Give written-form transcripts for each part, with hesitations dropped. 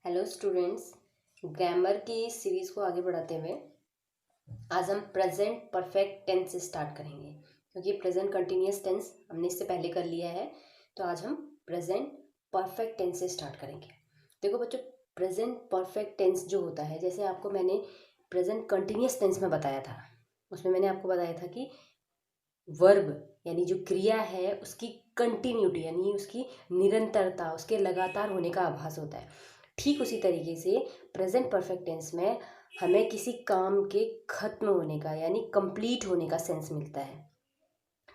Hello students, grammar की series को आगे बढ़ाते हुए आज हम प्रेजेंट परफेक्ट टेंस से स्टार्ट करेंगे। क्योंकि प्रेजेंट कंटिन्यूअस टेंस हमने इससे पहले कर लिया है, तो आज हम प्रेजेंट परफेक्ट टेंस से स्टार्ट करेंगे। देखो बच्चों, प्रेजेंट परफेक्ट टेंस जो होता है, जैसे आपको मैंने प्रेजेंट कंटिन्यूअस टेंस में बताया था, उसमें मैंने आपको बताया था कि वर्ब यानी जो क्रिया है उसकी कंटिन्यूटी यानी उसकी निरंतरता, उसके लगातार होने का आभास होता है। ठीक उसी तरीके से प्रेजेंट परफेक्ट टेंस में हमें किसी काम के खत्म होने का यानी कंप्लीट होने का सेंस मिलता है।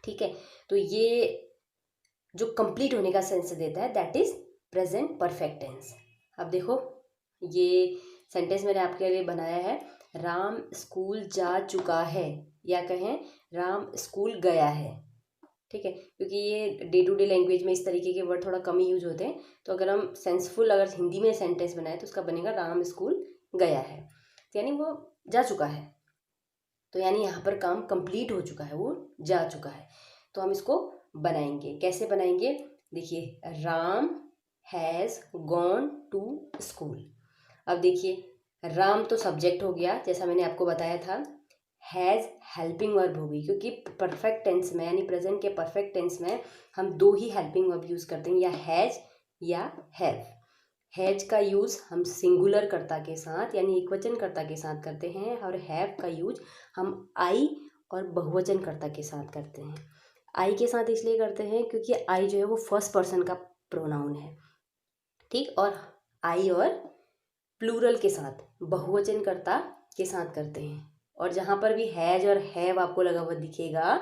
ठीक है, तो ये जो कंप्लीट होने का सेंस देता है that is present perfect tense. अब देखो, ये सेंटेंस मैंने आपके लिए बनाया है, राम स्कूल जा चुका है, या कहें राम स्कूल गया है। ठीक है, क्योंकि ये डे टू डे लैंग्वेज में इस तरीके के वर्ड थोड़ा कम ही यूज होते हैं, तो अगर हम सेंसफुल अगर हिंदी में सेंटेंस बनाए तो उसका बनेगा राम स्कूल गया है, तो यानी वो जा चुका है। तो यानी यहाँ पर काम कंप्लीट हो चुका है, वो जा चुका है। तो हम इसको बनाएंगे, कैसे बनाएंगे? देखिए, Ram has gone to school. अब देखिए, राम तो सब्जेक्ट हो गया जैसा मैंने आपको बताया था, हैज़ हेल्पिंग वर्ब होगी, क्योंकि परफेक्ट टेंस में यानी प्रेजेंट के परफेक्ट टेंस में हम दो ही हेल्पिंग वर्ब यूज़ करते हैं, या हैज़ या हैव। हैज का यूज़ हम सिंगुलर कर्ता के साथ यानी एकवचन कर्ता के साथ करते हैं, और हैव का यूज हम आई और बहुवचन कर्ता के साथ करते हैं। आई के साथ इसलिए करते हैं क्योंकि आई जो है वो फर्स्ट पर्सन का प्रोनाउन है। ठीक, और आई और प्लूरल के साथ बहुवचन कर्ता के साथ करते हैं। और जहाँ पर भी हैज और हैव आपको लगा हुआ दिखेगा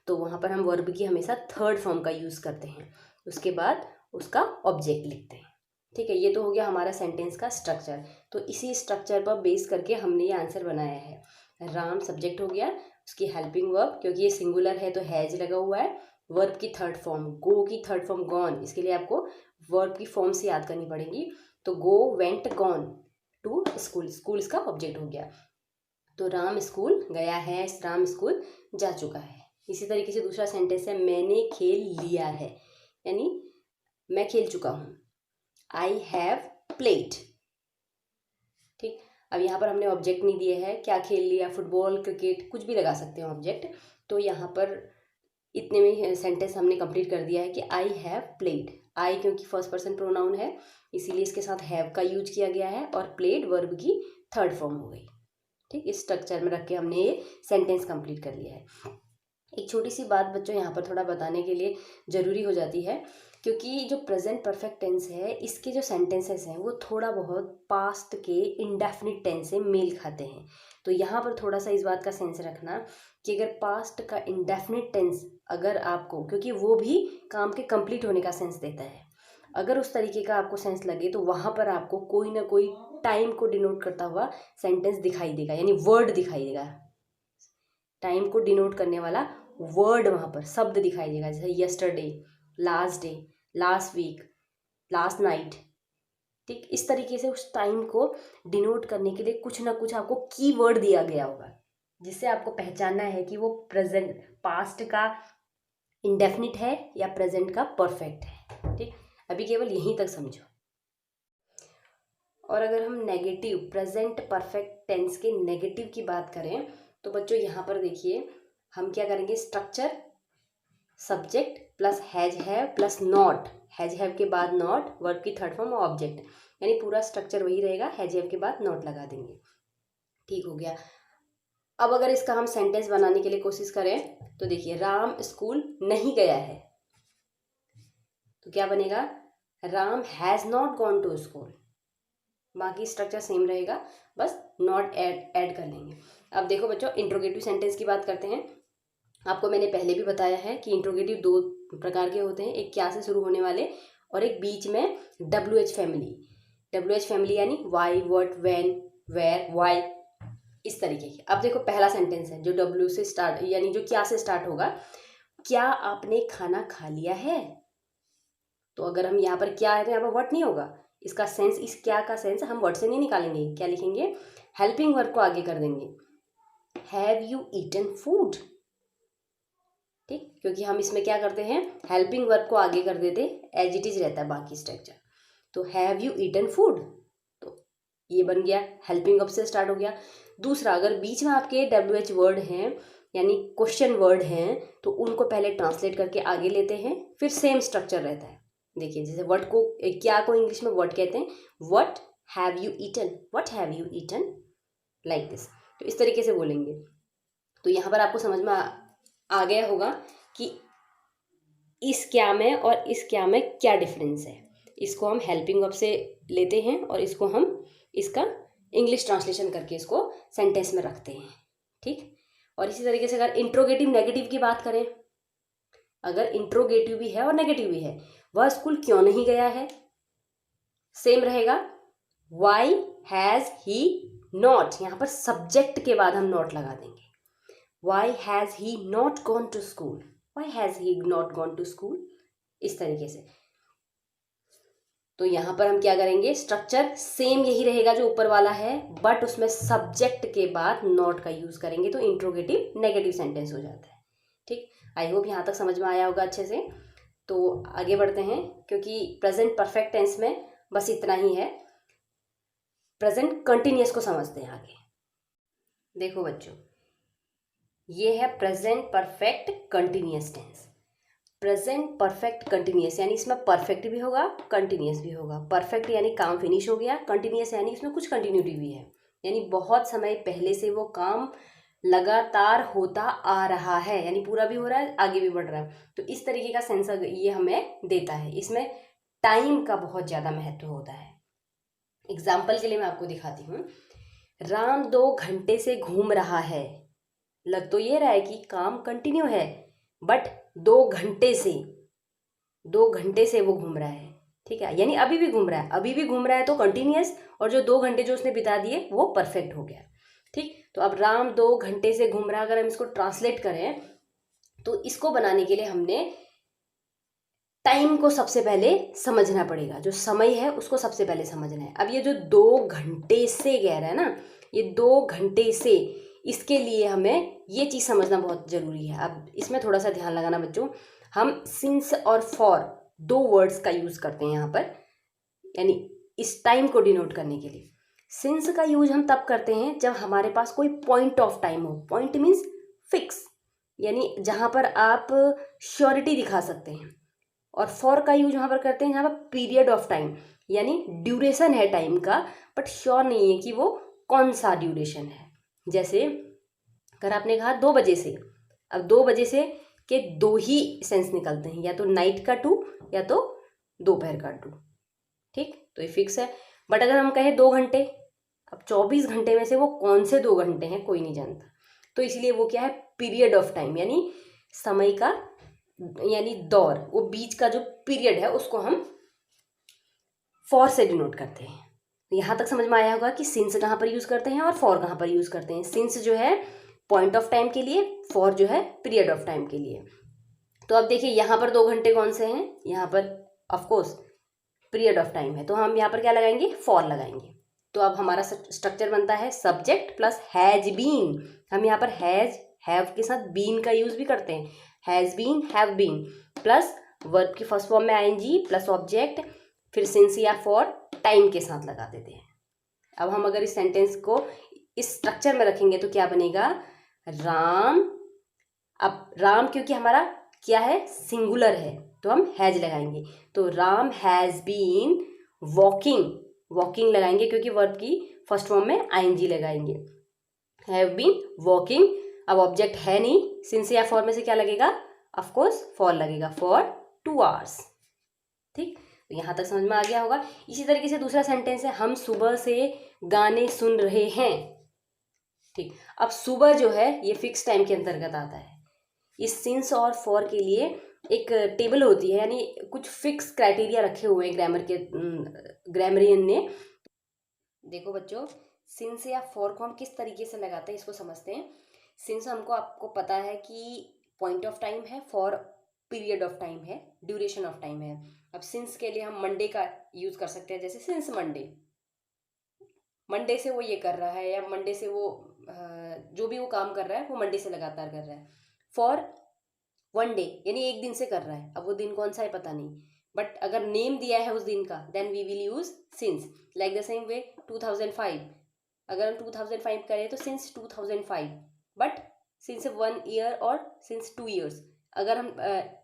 तो वहाँ पर हम वर्ब की हमेशा थर्ड फॉर्म का यूज़ करते हैं, उसके बाद उसका ऑब्जेक्ट लिखते हैं। ठीक है, ये तो हो गया हमारा सेंटेंस का स्ट्रक्चर। तो इसी स्ट्रक्चर पर बेस करके हमने ये आंसर बनाया है। राम सब्जेक्ट हो गया, उसकी हेल्पिंग वर्ब, क्योंकि ये सिंगुलर है तो हैज लगा हुआ है। वर्ब की थर्ड फॉर्म गो की थर्ड फॉर्म गॉन, इसके लिए आपको वर्ब की फॉर्म से याद करनी पड़ेगी। तो go, went, gone to school, school इसका ऑब्जेक्ट हो गया। तो राम स्कूल गया है, राम स्कूल जा चुका है। इसी तरीके से दूसरा सेंटेंस है, मैंने खेल लिया है, यानी मैं खेल चुका हूँ। I have played. ठीक, अब यहाँ पर हमने ऑब्जेक्ट नहीं दिए हैं, क्या खेल लिया, फुटबॉल, क्रिकेट, कुछ भी लगा सकते हैं ऑब्जेक्ट। तो यहाँ पर इतने में सेंटेंस हमने कंप्लीट कर दिया है कि आई हैव प्लेड। आई क्योंकि फर्स्ट पर्सन प्रोनाउन है इसीलिए इसके साथ हैव का यूज किया गया है, और प्लेड वर्ब की थर्ड फॉर्म हो गई। ठीक, इस स्ट्रक्चर में रख के हमने ये सेंटेंस कंप्लीट कर लिया है। एक छोटी सी बात बच्चों यहाँ पर थोड़ा बताने के लिए ज़रूरी हो जाती है, क्योंकि जो प्रेजेंट परफेक्ट टेंस है इसके जो सेंटेंसेस हैं वो थोड़ा बहुत पास्ट के इंडेफिनिट टेंस से मेल खाते हैं। तो यहाँ पर थोड़ा सा इस बात का सेंस रखना कि अगर पास्ट का इंडेफिनिट टेंस अगर आपको, क्योंकि वो भी काम के कंप्लीट होने का सेंस देता है, अगर उस तरीके का आपको सेंस लगे तो वहाँ पर आपको कोई ना कोई टाइम को डिनोट करता हुआ सेंटेंस दिखाई देगा, यानी वर्ड दिखाई देगा। टाइम को डिनोट करने वाला वर्ड वहाँ पर शब्द दिखाई देगा, जैसे yesterday, last day, last week, last night. ठीक, इस तरीके से उस टाइम को डिनोट करने के लिए कुछ ना कुछ आपको की वर्ड दिया गया होगा, जिससे आपको पहचानना है कि वो प्रेजेंट पास्ट का इंडेफिनिट है या प्रेजेंट का परफेक्ट है। ठीक, अभी केवल यहीं तक समझो। और अगर हम नेगेटिव प्रेजेंट परफेक्ट टेंस के नेगेटिव की बात करें तो बच्चों यहाँ पर देखिए, हम क्या करेंगे, structure subject plus has have plus not, has have के बाद नॉट, वर्ब की थर्ड फॉर्म ऑब्जेक्ट, यानी पूरा स्ट्रक्चर वही रहेगा, हैज हैव के बाद नॉट लगा देंगे। ठीक हो गया। अब अगर इसका हम सेंटेंस बनाने के लिए कोशिश करें तो देखिए, राम स्कूल नहीं गया है, तो क्या बनेगा, Ram has not gone to school. बाकी स्ट्रक्चर सेम रहेगा, बस नॉट ऐड कर लेंगे। अब देखो बच्चों, इंट्रोगेटिव सेंटेंस की बात करते हैं। आपको मैंने पहले भी बताया है कि इंट्रोगेटिव दो प्रकार के होते हैं, एक क्या से शुरू होने वाले और एक बीच में WH फैमिली। WH फैमिली यानी why, what, when, where, why, इस तरीके की। अब देखो, पहला सेंटेंस है जो W से स्टार्ट यानी जो क्या से स्टार्ट होगा, क्या आपने खाना खा लिया है। तो अगर हम यहाँ पर क्या है तो यहाँ पर व्हाट नहीं होगा, इसका सेंस, इस क्या का सेंस हम वर्ड से नहीं निकालेंगे, क्या लिखेंगे, हेल्पिंग वर्ब को आगे कर देंगे, हैव यू ईटन फूड। ठीक, क्योंकि हम इसमें क्या करते हैं, हेल्पिंग वर्ब को आगे कर देते, एज इट इज रहता है बाकी स्ट्रक्चर। तो हैव यू ईटन फूड, ये बन गया, हेल्पिंग वर्ब से स्टार्ट हो गया। दूसरा, अगर बीच में आपके WH वर्ड हैं यानी क्वेश्चन वर्ड हैं तो उनको पहले ट्रांसलेट करके आगे लेते हैं, फिर सेम स्ट्रक्चर रहता है। देखिए जैसे व्हाट को, क्या को इंग्लिश में व्हाट कहते हैं, what have you eaten, what have you eaten, like this. तो इस तरीके से बोलेंगे। तो यहाँ पर आपको समझ में आ गया होगा कि इस क्या में और इस क्या में क्या डिफरेंस है। इसको हम हेल्पिंग वर्ब से लेते हैं और इसको हम इसका इंग्लिश ट्रांसलेशन करके इसको सेंटेंस में रखते हैं, ठीक। और इसी तरीके से अगर इंट्रोगेटिव नेगेटिव की बात करें, अगर इंट्रोगेटिव भी है और नेगेटिव भी है, वह स्कूल क्यों नहीं गया है, सेम रहेगा, वाई हैज ही नॉट, यहाँ पर सब्जेक्ट के बाद हम नॉट लगा देंगे, why has he not gone to school, why has he not gone to school, इस तरीके से। तो यहाँ पर हम क्या करेंगे, स्ट्रक्चर सेम यही रहेगा जो ऊपर वाला है, बट उसमें सब्जेक्ट के बाद नॉट का यूज करेंगे तो इंट्रोगेटिव नेगेटिव सेंटेंस हो जाता है, ठीक। आई होप यहाँ तक समझ में आया होगा अच्छे से। तो आगे बढ़ते हैं, क्योंकि प्रेजेंट परफेक्ट टेंस में बस इतना ही है। प्रेजेंट कंटिन्यूअस को समझते हैं आगे। देखो बच्चों, ये है present perfect continuous tense. Present perfect continuous यानी इसमें परफेक्ट भी होगा, कंटिन्यूअस भी होगा। परफेक्ट यानी काम फिनिश हो गया, कंटिन्यूअस यानी इसमें कुछ कंटिन्यूटी भी है, यानी बहुत समय पहले से वो काम लगातार होता आ रहा है, यानी पूरा भी हो रहा है, आगे भी बढ़ रहा है। तो इस तरीके का सेंस ये हमें देता है। इसमें टाइम का बहुत ज़्यादा महत्व होता है। एग्जाम्पल के लिए मैं आपको दिखाती हूँ। राम 2 घंटे से घूम रहा है, लग तो ये रहा है कि काम कंटिन्यू है, बट 2 घंटे से वो घूम रहा है, ठीक है, यानी अभी भी घूम रहा है, अभी भी घूम रहा है तो कंटिन्यूअस, और जो 2 घंटे जो उसने बिता दिए वो परफेक्ट हो गया, ठीक। तो अब राम 2 घंटे से घूम रहा है, अगर हम इसको ट्रांसलेट करें तो इसको बनाने के लिए हमने टाइम को सबसे पहले समझना पड़ेगा, जो समय है उसको सबसे पहले समझना है। अब ये जो 2 घंटे से कह रहा है ना, ये 2 घंटे से, इसके लिए हमें ये चीज़ समझना बहुत ज़रूरी है। अब इसमें थोड़ा सा ध्यान लगाना बच्चों, हम सिंस और फॉर 2 वर्ड्स का यूज़ करते हैं यहाँ पर, यानी इस टाइम को डिनोट करने के लिए। सिंस का यूज हम तब करते हैं जब हमारे पास कोई पॉइंट ऑफ टाइम हो, पॉइंट मीन्स फिक्स, यानी जहाँ पर आप श्योरिटी दिखा सकते हैं। और फॉर का यूज वहाँ पर करते हैं जहाँ पर पीरियड ऑफ टाइम, यानी ड्यूरेशन है टाइम का, बट श्योर नहीं है कि वो कौन सा ड्यूरेशन है। जैसे अगर आपने कहा 2 बजे से, अब 2 बजे से के 2 ही सेंस निकलते हैं, या तो नाइट का 2 या तो दोपहर का 2, ठीक। तो ये फिक्स है। बट अगर हम कहें 2 घंटे, अब 24 घंटे में से वो कौन से 2 घंटे हैं कोई नहीं जानता, तो इसलिए वो क्या है, पीरियड ऑफ टाइम, यानी समय का, यानी दौर, वो बीच का जो पीरियड है उसको हम फॉर से डिनोट करते हैं। यहाँ तक समझ में आया होगा कि सिंस कहाँ पर यूज करते हैं और फॉर कहाँ पर यूज करते हैं। सिंस जो है पॉइंट ऑफ टाइम के लिए, फॉर जो है पीरियड ऑफ टाइम के लिए। तो अब देखिए यहाँ पर 2 घंटे कौन से हैं, यहाँ पर ऑफकोर्स पीरियड ऑफ टाइम है, तो हम यहाँ पर क्या लगाएंगे, फॉर लगाएंगे। तो अब हमारा स्ट्रक्चर बनता है सब्जेक्ट प्लस हैज बीन। हम यहाँ पर हैज, हैव के साथ बीन का यूज भी करते हैं, has been, have been, plus verb की फर्स्ट फॉर्म में आईएनजी प्लस ऑब्जेक्ट, फिर सिंस या फॉर टाइम के साथ लगा देते हैं। अब हम अगर इस सेंटेंस को इस स्ट्रक्चर में रखेंगे तो क्या बनेगा, राम, अब राम क्योंकि हमारा क्या है, सिंगुलर है, तो हम हैज लगाएंगे। तो Ram has been walking, walking लगाएंगे क्योंकि वर्ब की फर्स्ट फॉर्म में आईएनजी लगाएंगे, हैव बीन वॉकिंग। अब ऑब्जेक्ट है नहीं, सिंस या फॉर में से क्या लगेगा, ऑफ कोर्स फॉर लगेगा, फॉर 2 आवर्स, ठीक। तो यहाँ तक समझ में आ गया होगा। इसी तरीके से दूसरा सेंटेंस है, हम सुबह से गाने सुन रहे हैं, ठीक। अब सुबह जो है ये फिक्स टाइम के अंतर्गत आता है। इस सिंस और फॉर के लिए एक टेबल होती है, यानी कुछ फिक्स क्राइटेरिया रखे हुए हैं ग्रामर के, ग्रामरियन ने। देखो बच्चों, सिंस या फॉर को हम किस तरीके से लगाते हैं इसको समझते हैं। सिंस हमको, आपको पता है कि पॉइंट ऑफ टाइम है, फॉर पीरियड ऑफ टाइम है, ड्यूरेशन ऑफ टाइम है। अब सिंस के लिए हम मंडे का यूज कर सकते हैं, जैसे सिंस मंडे, मंडे से वो ये कर रहा है, या मंडे से वो जो भी वो काम कर रहा है वो मंडे से लगातार कर रहा है। फॉर 1 डे यानी एक दिन से कर रहा है, अब वो दिन कौन सा है पता नहीं, बट अगर नेम दिया है उस दिन का then we will use since. Like the same way 2005, अगर हम 2005 करें तो सिंस 2005, बट सिंस 1 ईयर और सिंस 2 ईयर्स। अगर हम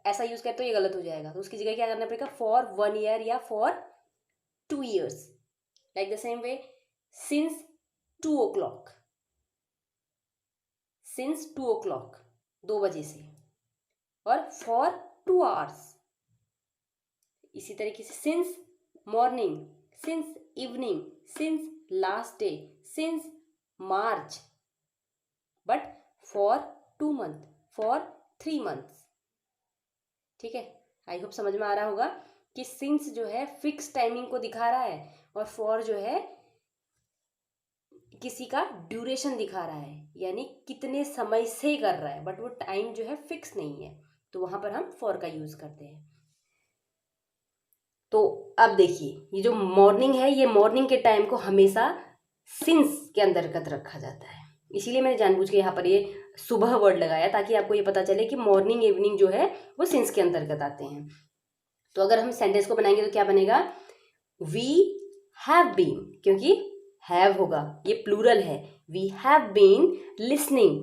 ऐसा यूज करें तो ये गलत हो जाएगा, तो उसकी जगह क्या करना पड़ेगा, फॉर 1 ईयर या for 2 years. Like the same way since 2 o'clock, since 2 o'clock 2 बजे से, और फॉर 2 hours। इसी तरीके से since morning, since evening, since last day, since March, but for 2 month, for 3 months। ठीक है, आई होप समझ में आ रहा होगा कि सिंस जो है फिक्स टाइमिंग को दिखा रहा है और फॉर जो है किसी का ड्यूरेशन दिखा रहा है, यानी कितने समय से कर रहा है, बट वो टाइम जो है फिक्स नहीं है, तो वहां पर हम फॉर का यूज करते हैं। तो अब देखिए ये जो मॉर्निंग है, ये मॉर्निंग के टाइम को हमेशा सिंस के अंतर्गत रखा जाता है, इसीलिए मैंने जानबूझ के यहाँ पर ये सुबह वर्ड लगाया ताकि आपको ये पता चले कि मॉर्निंग इवनिंग जो है वो सिंस के अंतर्गत आते हैं। तो अगर हम सेंटेंस को बनाएंगे तो क्या बनेगा, वी हैव बीन, क्योंकि हैव होगा, ये प्लूरल है, वी हैव बीन लिसनिंग,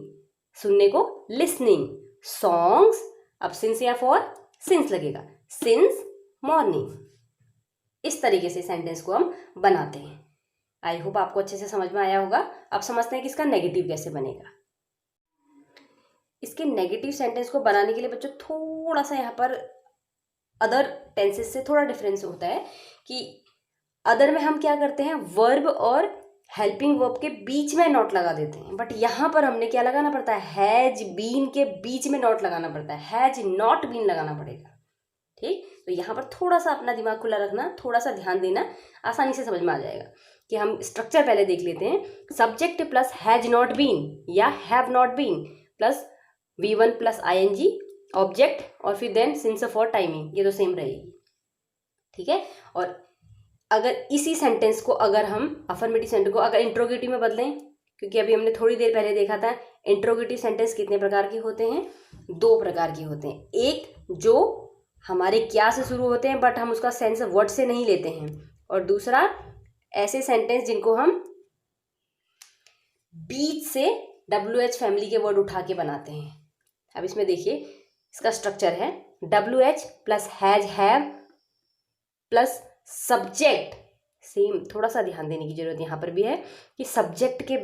सुनने को लिसनिंग, सॉन्ग्स, अब सिंस या फॉर सिंस लगेगा, सिंस मॉर्निंग। इस तरीके से सेंटेंस को हम बनाते हैं। आई होप आपको अच्छे से समझ में आया होगा। अब समझते हैं कि इसका नेगेटिव कैसे बनेगा। इसके नेगेटिव सेंटेंस को बनाने के लिए बच्चों थोड़ा सा यहाँ पर अदर टेंसेस से थोड़ा डिफरेंस होता है कि अदर में हम क्या करते हैं, वर्ब और हेल्पिंग वर्ब के बीच में नॉट लगा देते हैं, बट यहाँ पर हमने क्या लगाना पड़ता है, हैज बीन के बीच में नॉट लगाना पड़ता है, हैज नॉट बीन लगाना पड़ेगा। ठीक, तो यहाँ पर थोड़ा सा अपना दिमाग खुला रखना, थोड़ा सा ध्यान देना, आसानी से समझ में आ जाएगा। कि हम स्ट्रक्चर पहले देख लेते हैं, subject plus has not been या have not been plus V1 plus ING object और फिर देन सिंस फॉर टाइमिंग, ये तो सेम रहेगी। ठीक है, और अगर इसी सेंटेंस को अगर हम अफर्मेटिव सेंटेंस को अगर इंट्रोगेटिव में बदलें, क्योंकि अभी हमने थोड़ी देर पहले देखा था इंट्रोगेटिव सेंटेंस कितने प्रकार के होते हैं, 2 प्रकार के होते हैं। एक जो हमारे क्या से शुरू होते हैं बट हम उसका सेंस वर्ड से नहीं लेते हैं, और दूसरा ऐसे सेंटेंस जिनको हम बीच से WH फैमिली के वर्ड उठा के बनाते हैं। अब इसमें देखिए इसका स्ट्रक्चर है WH plus has have plus subject, same थोड़ा सा ध्यान देने की जरूरत यहाँ पर भी है कि सब्जेक्ट के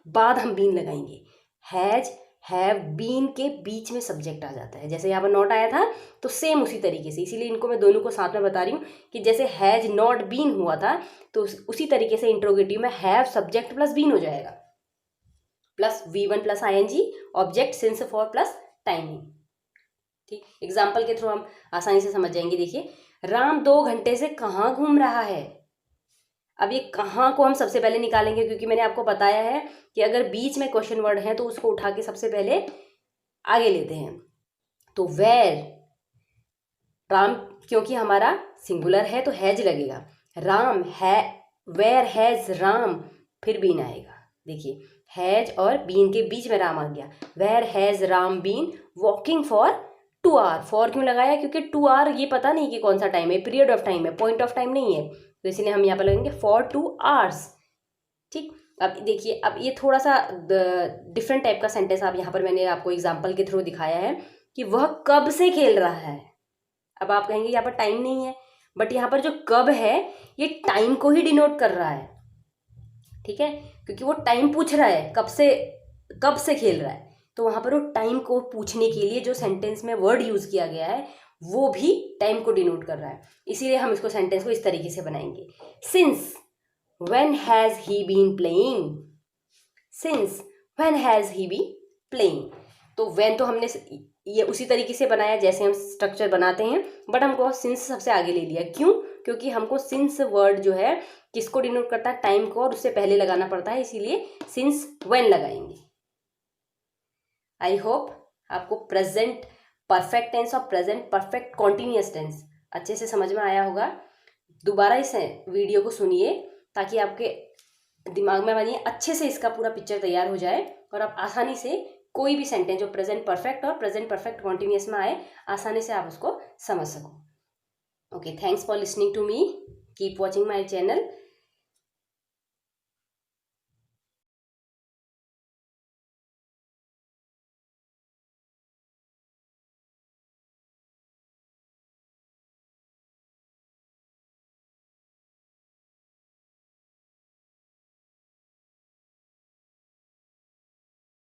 बाद हम बीन लगाएंगे, हैज हैव बीन के बीच में सब्जेक्ट आ जाता है, जैसे यहाँ पर नॉट आया था तो सेम उसी तरीके से, इसीलिए इनको मैं दोनों को साथ में बता रही हूँ कि जैसे हैज नॉट बीन हुआ था तो उसी तरीके से इंट्रोगेटिव में हैव सब्जेक्ट प्लस बीन हो जाएगा, plus V1 plus ING object since for plus timing. ठीक, एग्जाम्पल के थ्रू हम आसानी से समझ जाएंगे। देखिए राम 2 घंटे से कहाँ घूम रहा है। अब ये कहाँ को हम सबसे पहले निकालेंगे, क्योंकि मैंने आपको बताया है कि अगर बीच में क्वेश्चन वर्ड है तो उसको उठा के सबसे पहले आगे लेते हैं। तो वेयर, राम क्योंकि हमारा सिंगुलर है तो हैज लगेगा, राम है, वेयर हैज राम, फिर बीन आएगा। देखिए हैज और बीन के बीच में राम आ गया, where has Ram been walking for 2 hours। For क्यों लगाया, क्योंकि 2 hour ये पता नहीं कि कौन सा टाइम है, पीरियड ऑफ टाइम है, पॉइंट ऑफ टाइम नहीं है, तो इसलिए हम यहाँ पर लगेंगे फॉर 2 hours। ठीक, अब देखिए अब ये थोड़ा सा डिफरेंट टाइप का सेंटेंस आप यहाँ पर मैंने आपको एग्जाम्पल के थ्रू दिखाया है कि वह कब से खेल रहा है। अब आप कहेंगे यहाँ पर टाइम नहीं है, बट यहाँ पर जो कब है ये टाइम को ही डिनोट कर रहा है। ठीक है, क्योंकि वो टाइम पूछ रहा है कब से खेल रहा है, तो वहां पर वो टाइम को पूछने के लिए जो सेंटेंस में वर्ड यूज किया गया है वो भी टाइम को डिनोट कर रहा है, इसीलिए हम इसको सेंटेंस को इस तरीके से बनाएंगे, since when has he been playing, since when has he been playing. तो व्हेन तो हमने ये उसी तरीके से बनाया जैसे हम स्ट्रक्चर बनाते हैं, बट हमको सिंस सबसे आगे ले लिया, क्यों, क्योंकि हमको सिंस वर्ड जो है किसको डिनोट करता है, टाइम को, और उससे पहले लगाना पड़ता है, इसीलिए सिंस व्हेन लगाएंगे। आई होप आपको प्रेजेंट परफेक्ट टेंस और प्रेजेंट परफेक्ट कॉन्टिन्यूअस टेंस अच्छे से समझ में आया होगा। दोबारा इस वीडियो को सुनिए ताकि आपके दिमाग में बनिए अच्छे से इसका पूरा पिक्चर तैयार हो जाए और आप आसानी से कोई भी सेंटेंस जो प्रेजेंट परफेक्ट और प्रेजेंट परफेक्ट कॉन्टिन्यूअस में आए आसानी से आप उसको समझ सको। Okay, thanks for listening to me. Keep watching my channel.